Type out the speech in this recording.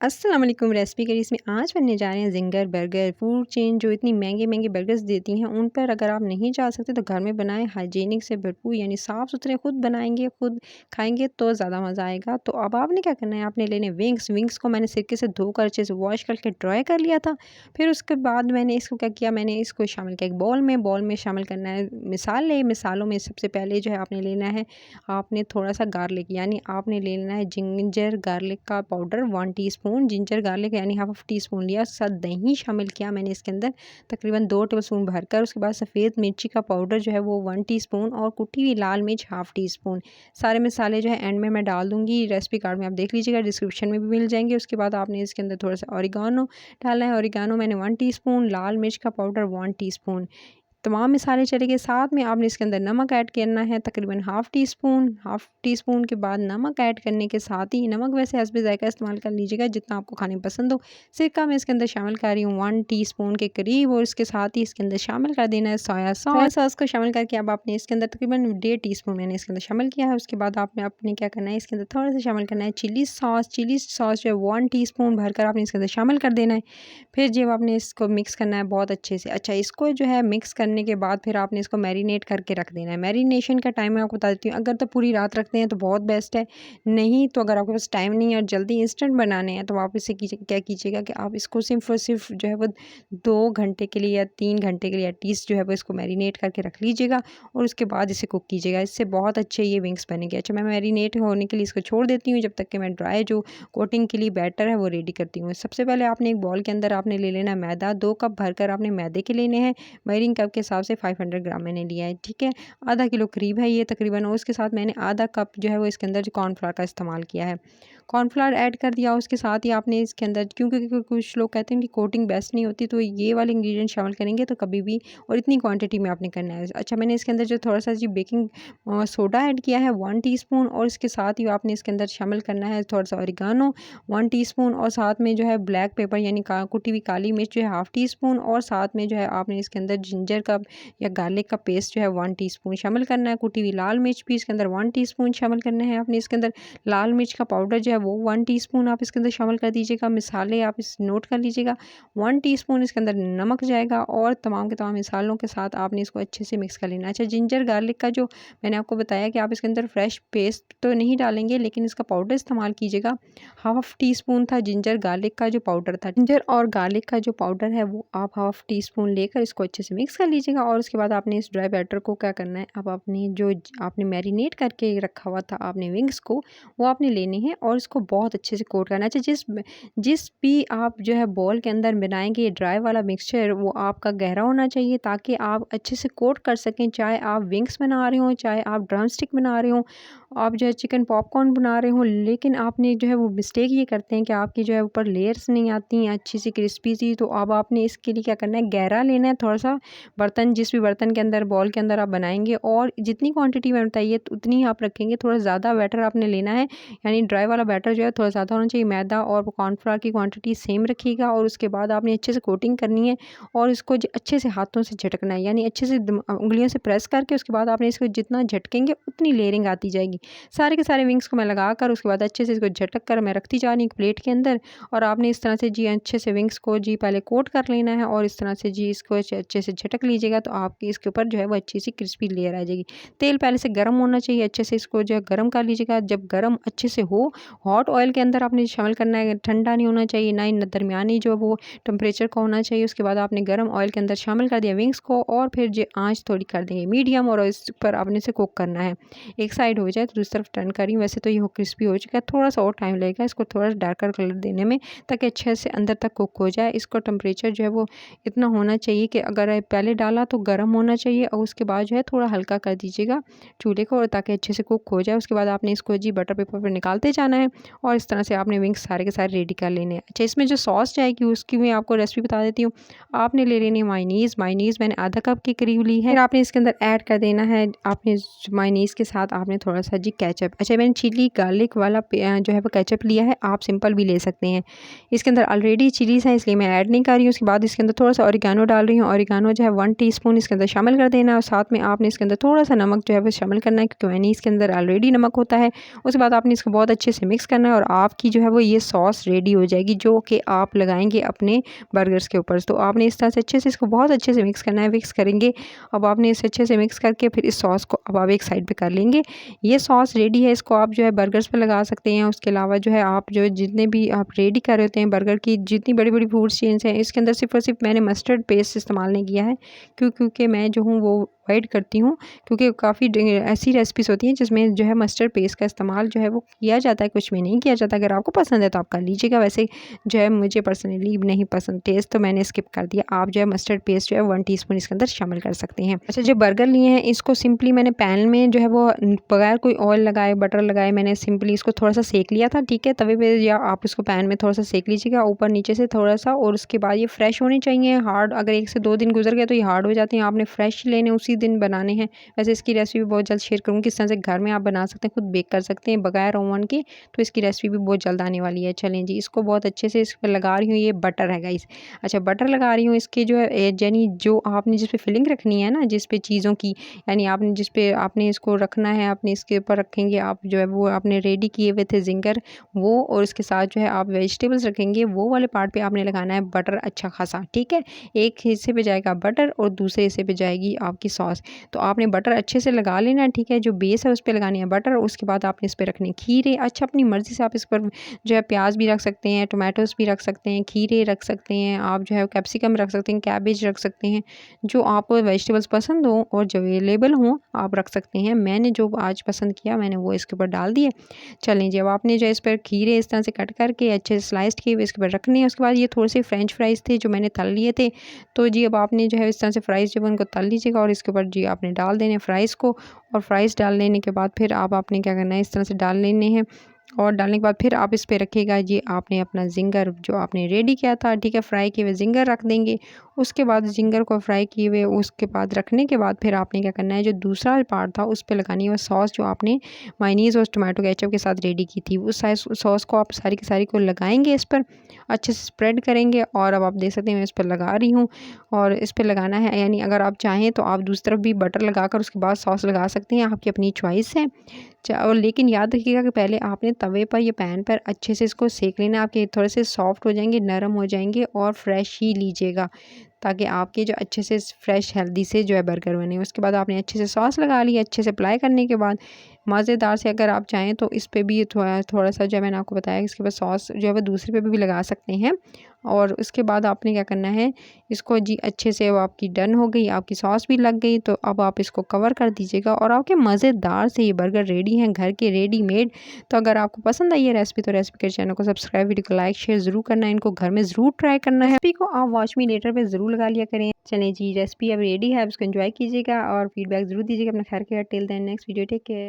अस्सलाम वालेकुम। Recipe curries में आज बनने जा रहे हैं ज़िंगर बर्गर। फूड चेन जो इतनी महंगे बर्गर्स देती हैं उन पर अगर आप नहीं जा सकते तो घर में बनाएं, हाइजीनिक से भरपूर यानी साफ़ सुथरे खुद बनाएंगे खुद खाएंगे तो ज़्यादा मज़ा आएगा। तो अब आपने क्या करना है, आपने लेने विंग्स को मैंने सिरके से धोकर अच्छे से वॉश करके ड्राई कर लिया था। फिर उसके बाद मैंने इसको क्या किया, मैंने इसको शामिल किया एक बाउल में शामिल करना है मिसालों में सबसे पहले जो है आपने लेना है, आपने थोड़ा सा गार्लिक यानी आपने ले लेना है जिंजर गार्लिक का पाउडर 1 टीस्पून, जिंजर गार्लिक यानी हाफ टी स्पून लिया। उसके साथ दही शामिल किया मैंने इसके अंदर तकरीबन 2 टेबलस्पून भरकर। उसके बाद सफ़ेद मिर्ची का पाउडर जो है वो 1 टीस्पून और कुटी हुई लाल मिर्च हाफ टी स्पून। सारे मसाले जो है एंड में मैं डाल दूंगी, रेसिपी कार्ड में आप देख लीजिएगा, डिस्क्रिप्शन में भी मिल जाएंगे। उसके बाद आपने इसके अंदर थोड़ा सा ऑरिगानो डालना है। ऑरिगानो मैंने 1 टीस्पून, लाल मिर्च का पाउडर 1 टीस्पून, तमाम मसाले चले गए। साथ में आपने इसके अंदर नमक ऐड करना है तकरीबन हाफ़ टी स्पून के बाद नमक ऐड करने के साथ ही, नमक वैसे हस्बे ज़ायका इस्तेमाल कर लीजिएगा जितना आपको खाने पसंद हो। सिरका मैं इसके अंदर शामिल कर रही हूँ 1 टीस्पून के करीब, और इसके साथ ही इसके अंदर शामिल कर देना है सोया सॉस को शामिल करके अब आपने इसके अंदर तकरीबन 1.5 टीस्पून मैंने इसके अंदर शामिल किया है। उसके बाद आपने क्या करना है, इसके अंदर थोड़ा सा शामिल करना है चिली सॉस जो है 1 टीस्पून भरकर आपने इसके अंदर शामिल कर देना है। फिर जब आपने इसको मिक्स करना है बहुत अच्छे से। अच्छा, इसको जो है मिक्स करने के बाद फिर आपने इसको मैरिनेट करके रख देना है। मैरिनेशन का टाइम मैं आपको बता देती हूँ, अगर तो पूरी रात रखते हैं तो बहुत बेस्ट है, नहीं तो अगर आपके पास टाइम नहीं है और जल्दी इंस्टेंट बनाने हैं तो आप इसे क्या कीजिएगा कि आप इसको सिर्फ और सिर्फ जो है वो 2 घंटे के लिए या 3 घंटे के लिए एटलीस्ट जो है वो इसको मैरिनेट करके रख लीजिएगा और उसके बाद इसे कुक कीजिएगा। इससे बहुत अच्छे ये विंग्स बनेंगे। अच्छा, मैं मैरिनेट होने के लिए इसको छोड़ देती हूँ जब तक कि मैं ड्राई जो कोटिंग के लिए बैटर है वो रेडी करती हूँ। सबसे पहले आपने एक बॉल के अंदर आपने ले लेना मैदा, 2 कप भरकर आपने मैदे के लेने हैं। मेजरिंग कप के हिसाब से 500 ग्राम मैंने लिया है, ठीक है, आधा किलो करीब है ये तकरीबन। और उसके साथ मैंने आधा कप जो है वो इसके अंदर जो कॉर्नफ्लावर का इस्तेमाल किया है, कॉर्नफ्लावर ऐड कर दिया। उसके साथ ही आपने इसके अंदर, क्योंकि कुछ लोग कहते हैं कि कोटिंग बेस्ट नहीं होती, तो ये वाले इंग्रेडिएंट शामिल करेंगे तो कभी भी, और इतनी क्वांटिटी में आपने करना है। अच्छा, मैंने इसके अंदर जो थोड़ा सा जी बेकिंग सोडा ऐड किया है 1 टीस्पून, और इसके साथ ही आपने इसके अंदर शामिल करना है थोड़ा सा ऑरिगानो 1 टीस्पून, और साथ में जो है ब्लैक पेपर यानी कुटी हुई काली मिर्च जो है हाफ टी स्पून, और साथ में जो है आपने इसके अंदर जिंजर का या गार्लिक का पेस्ट जो है 1 टीस्पून शामिल करना है। कुटी हुई लाल मिर्च भी इसके अंदर 1 टीस्पून शामिल करना है। आपने इसके अंदर लाल मिर्च का पाउडर जो है वो 1 टीस्पून आप इसके अंदर शामिल कर दीजिएगा। मसाले आप इस नोट कर लीजिएगा, 1 टीस्पून इसके अंदर नमक जाएगा, और तमाम के तमाम मसालों के साथ आपने इसको अच्छे से मिक्स कर लेना। अच्छा, जिंजर गार्लिक का जो मैंने आपको बताया कि आप इसके अंदर फ्रेश पेस्ट तो नहीं डालेंगे लेकिन इसका पाउडर इस्तेमाल कीजिएगा। हाफ टी स्पून था जिंजर गार्लिक का जो पाउडर था, जिंजर और गार्लिक का जो पाउडर है वो आप हाफ टी स्पून लेकर इसको अच्छे से मिक्स कर लीजिएगा। और उसके बाद आपने इस ड्राई बैटर को क्या करना है, अब आपने जो आपने मैरिनेट करके रखा हुआ था आपने विंग्स को, वो आपने लेने हैं और इसको बहुत अच्छे से कोट करना है। अच्छा, जिस भी आप जो है बॉल के अंदर बनाएंगे ये ड्राई वाला मिक्सचर, वो आपका गहरा होना चाहिए ताकि आप अच्छे से कोट कर सकें। चाहे आप विंग्स बना रहे हो, चाहे आप ड्रम स्टिक बना रहे हो, आप जो है चिकन पॉपकॉर्न बना रहे हो, लेकिन आपने जो है वो मिस्टेक ये करते हैं कि आपकी जो है ऊपर लेयर्स नहीं आती हैं अच्छी सी क्रिस्पी सी। तो अब आपने इसके लिए क्या करना है, गहरा लेना है थोड़ा सा बर्तन, जिस भी बर्तन के अंदर बॉल के अंदर आप बनाएंगे, और जितनी क्वांटिटी में बताइए उतनी ही आप रखेंगे। थोड़ा ज़्यादा बैटर आपने लेना है, यानी ड्राई वाला बैटर जो है थोड़ा ज़्यादा होना चाहिए। मैदा और कॉर्नफ्लावर की क्वांटिटी सेम रखिएगा, और उसके बाद आपने अच्छे से कोटिंग करनी है और इसको अच्छे से हाथों से झटकना है, यानी अच्छे से उंगलियों से प्रेस करके उसके बाद आपने इसको जितना झटकेंगे उतनी लेयरिंग आती जाएगी। सारे के सारे विंग्स को मैं लगाकर उसके बाद अच्छे से इसको झटक कर मैं रखती जा रही हूँ एक प्लेट के अंदर। और आपने इस तरह से जी अच्छे से विंग्स को जी पहले कोट कर लेना है, और इस तरह से जी इसको अच्छे से झटक लीजिएगा तो आपकी इसके ऊपर जो है वो अच्छी सी क्रिस्पी लेयर आ जाएगी। तेल पहले से गर्म होना चाहिए, अच्छे से इसको जो है गर्म कर लीजिएगा। जब गर्म अच्छे से हो, हॉट ऑयल के अंदर आपने शामिल करना है, ठंडा नहीं होना चाहिए, ना ही दरमियानी जो वो टेम्परेचर का होना चाहिए। उसके बाद आपने गर्म ऑयल के अंदर शामिल कर दिया विंग्स को, और फिर जो आँच थोड़ी कर देंगे मीडियम, और इस पर आपने इसे कुक करना है। एक साइड हो जाए तो दूसरी तरफ टर्न करी। वैसे तो ये क्रिस्पी हो चुका है, थोड़ा सा और टाइम लगेगा इसको थोड़ा डार्कर कलर देने में ताकि अच्छे से अंदर तक कुक हो जाए। इसको टेम्परेचर जो है वो इतना होना चाहिए कि अगर पहले डाला तो गर्म होना चाहिए, और उसके बाद जो है थोड़ा हल्का कर दीजिएगा चूल्हे को, और ताकि अच्छे से कुक हो जाए। उसके बाद आपने इसको जी बटर पेपर पर निकालते जाना है, और इस तरह से आपने विंग्स सारे के सारे रेडी कर लेने हैं। अच्छा, इसमें जो सॉस जाएगी उसकी मैं आपको रेसिपी बता देती हूँ। आपने ले लेनी है मायोनीज़ मैंने आधा कप के करीब ली है। फिर आपने इसके अंदर ऐड कर देना है, आपने मायोनीज़ के साथ आपने थोड़ा सा था जी केचप। अच्छा, मैंने चिली गार्लिक वाला जो है वो केचप लिया है, आप सिंपल भी ले सकते हैं। इसके अंदर ऑलरेडी चिलीज़ हैं, इसलिए मैं ऐड नहीं कर रही हूँ। उसके बाद इसके अंदर थोड़ा-सा ऑरिगेनो डाल रही हूँ। ऑरिगेनो जो है 1 टीस्पून इसके अंदर शामिल कर देना, और साथ में आपने इसके अंदर थोड़ा-सा नमक जो है वो शामिल करना है, क्योंकि मैंने इसके अंदर ऑलरेडी नमक होता है। उसके बाद आपने इसको बहुत अच्छे से मिक्स करना है, और आपकी जो है वो ये सॉस रेडी हो जाएगी, जो कि आप लगाएँगे अपने बर्गर्स के ऊपर। तो आपने इस तरह से अच्छे से इसको बहुत अच्छे से मिक्स करना है। मिक्स करेंगे, अब आपने इसे अच्छे से मिक्स करके फिर इस सॉस को अब आप एक साइड पे कर लेंगे। ये सॉस रेडी है, इसको आप जो है बर्गर्स पे लगा सकते हैं। उसके अलावा जो है आप जो जितने भी आप रेडी कर रहे होते हैं बर्गर की, जितनी बड़ी-बड़ी फूड चेन्स हैं, इसके अंदर सिर्फ़ और सिर्फ मैंने मस्टर्ड पेस्ट इस्तेमाल नहीं किया है, क्योंकि मैं जो हूँ वो अवॉइड करती हूँ, क्योंकि काफ़ी ऐसी रेसिपीज़ होती हैं जिसमें जो है मस्टर्ड पेस्ट का इस्तेमाल जो है वो किया जाता है, कुछ में नहीं किया जाता। अगर आपको पसंद है तो आप कर लीजिएगा, वैसे जो है मुझे पर्सनली नहीं पसंद टेस्ट, तो मैंने स्किप कर दिया। आप जो है मस्टर्ड पेस्ट जो है 1 टीस्पून इसके अंदर शामिल कर सकते हैं। अच्छा, जो बर्गर लिए हैं इसको सिंपली मैंने पैन में जो है वो बगैर कोई ऑयल लगाए, बटर लगाए, मैंने सिंपली इसको थोड़ा-सा सेक लिया था, ठीक है? तवे पे या आप इसको पैन में थोड़ा-सा सेक लीजिएगा, ऊपर नीचे से थोड़ा-सा, और उसके बाद ये फ्रेश होने चाहिए। हार्ड अगर 1 से 2 दिन गुज़र गए तो ये हार्ड हो जाते हैं, आपने फ्रेश लेने उसी दिन बनाने हैं। वैसे इसकी रेसिपी बहुत जल्द शेयर करूँगी, किस तरह से घर में आप बना सकते हैं, खुद बेक कर सकते हैं बगैर ओवन के, तो इसकी रेसिपी भी बहुत जल्द आने वाली है। चलें जी, इसको बहुत अच्छे से इस पे लगा रही हूँ, ये बटर है गाइस। अच्छा, बटर लगा रही हूँ इसके जो है यानी जो आपने जिस पे फिलिंग रखनी है ना, जिस पे चीज़ों की, यानी आपने जिस पे आपने इसको रखना है, आपने इसके ऊपर रखेंगे आप जो है वो आपने रेडी किए हुए थे ज़िंगर वो, और इसके साथ जो है आप वेजिटेबल्स रखेंगे, वो वाले पार्ट पे आपने लगाना है बटर अच्छा खासा, ठीक है? एक हिस्से पे जाएगा बटर और दूसरे हिस्से पे जाएगी आपकी सॉस। तो आपने बटर अच्छे से लगा लेना है, ठीक है? जो बेस है उस पे लगानी है बटर, उसके बाद आपने इस पे रखने खीरे। अच्छा, अपनी मर्ज़ी से आप इस पर जो है प्याज भी रख सकते हैं, टोमेटोज़ भी रख सकते हैं, खीरे रख सकते हैं, आप जो है कैप्सिकम रख सकते हैं, कैबेज रख सकते हैं, जो आपको वेजिटेबल्स पसंद हो और जो अवेलेबल हों आप रख सकते हैं। मैंने जो आज पसंद किया मैंने वो इसके ऊपर डाल दिए। चलें जी, अब आपने जो है इस पर खीरे इस तरह से कट करके अच्छे से स्लाइस्ड किए हुए इसके ऊपर रखने हैं। उसके बाद ये थोड़े से फ्रेंच फ्राइज़ थे जो मैंने तल लिए थे, तो जी अब आपने जो है इस तरह से फ्राइज़ जब उनको तल लीजिएगा, और इसके ऊपर जी आपने डाल देने फ्राइज़ को, और फ्राइज़ डाल लेने के बाद फिर आपने क्या करना है, इस तरह से डाल लेने हैं, और डालने के बाद फिर आप इस पे रखिएगा जी आपने अपना ज़िंगर जो आपने रेडी किया था, ठीक है? फ्राई किए हुए ज़िंगर रख देंगे। उसके बाद ज़िंगर को फ्राई किए हुए उसके बाद रखने के बाद फिर आपने क्या करना है, जो दूसरा पार्ट था उस पे लगानी है वो सॉस, जो आपने मायोनीज़ और टोमेटो केचप के साथ रेडी की थी। उस सॉस को आप सारी की सारी को लगाएँगे इस पर, अच्छे से स्प्रेड करेंगे, और अब आप देख सकते हैं मैं इस पर लगा रही हूँ, और इस पे लगाना है, यानी अगर आप चाहें तो आप दूसरी तरफ भी बटर लगाकर उसके बाद सॉस लगा सकते हैं, आपकी अपनी चॉइस है। और लेकिन याद रखिएगा कि पहले आपने तवे पर या पैन पर अच्छे से इसको सेक लेना, आपके थोड़े से सॉफ्ट हो जाएंगे, नरम हो जाएंगे, और फ्रेश ही लीजिएगा, ताकि आपके जो अच्छे से फ्रेश हेल्दी से जो है बर्गर बने। उसके बाद आपने अच्छे से सॉस लगा ली, अच्छे से अप्लाई करने के बाद मज़ेदार से अगर आप चाहें तो इस पे भी थोड़ा सा जो है मैंने आपको बताया, इसके बाद सॉस जो है वो दूसरे पे भी लगा सकते हैं। और उसके बाद आपने क्या करना है, इसको जी अच्छे से वो आपकी डन हो गई, आपकी सॉस भी लग गई, तो अब आप इसको कवर कर दीजिएगा, और आपके मज़ेदार से ये बर्गर रेडी हैं, घर के रेडीमेड। तो अगर आपको पसंद आई है रेसिपी, तो रेसिपी के चैनल को सब्सक्राइब, वीडियो को लाइक शेयर ज़रूर करना है, इनको घर में ज़रूर ट्राई करना है। रेसिपी को आप वॉच मी लेटर पे ज़रूर लगा लिया करें। चलें जी, रेसिपी अब रेडी है, अब इसको एंजॉय कीजिएगा और फीडबैक ज़रूर दीजिएगा। अपना ख्याल रखिएगा। Till then next video, take care.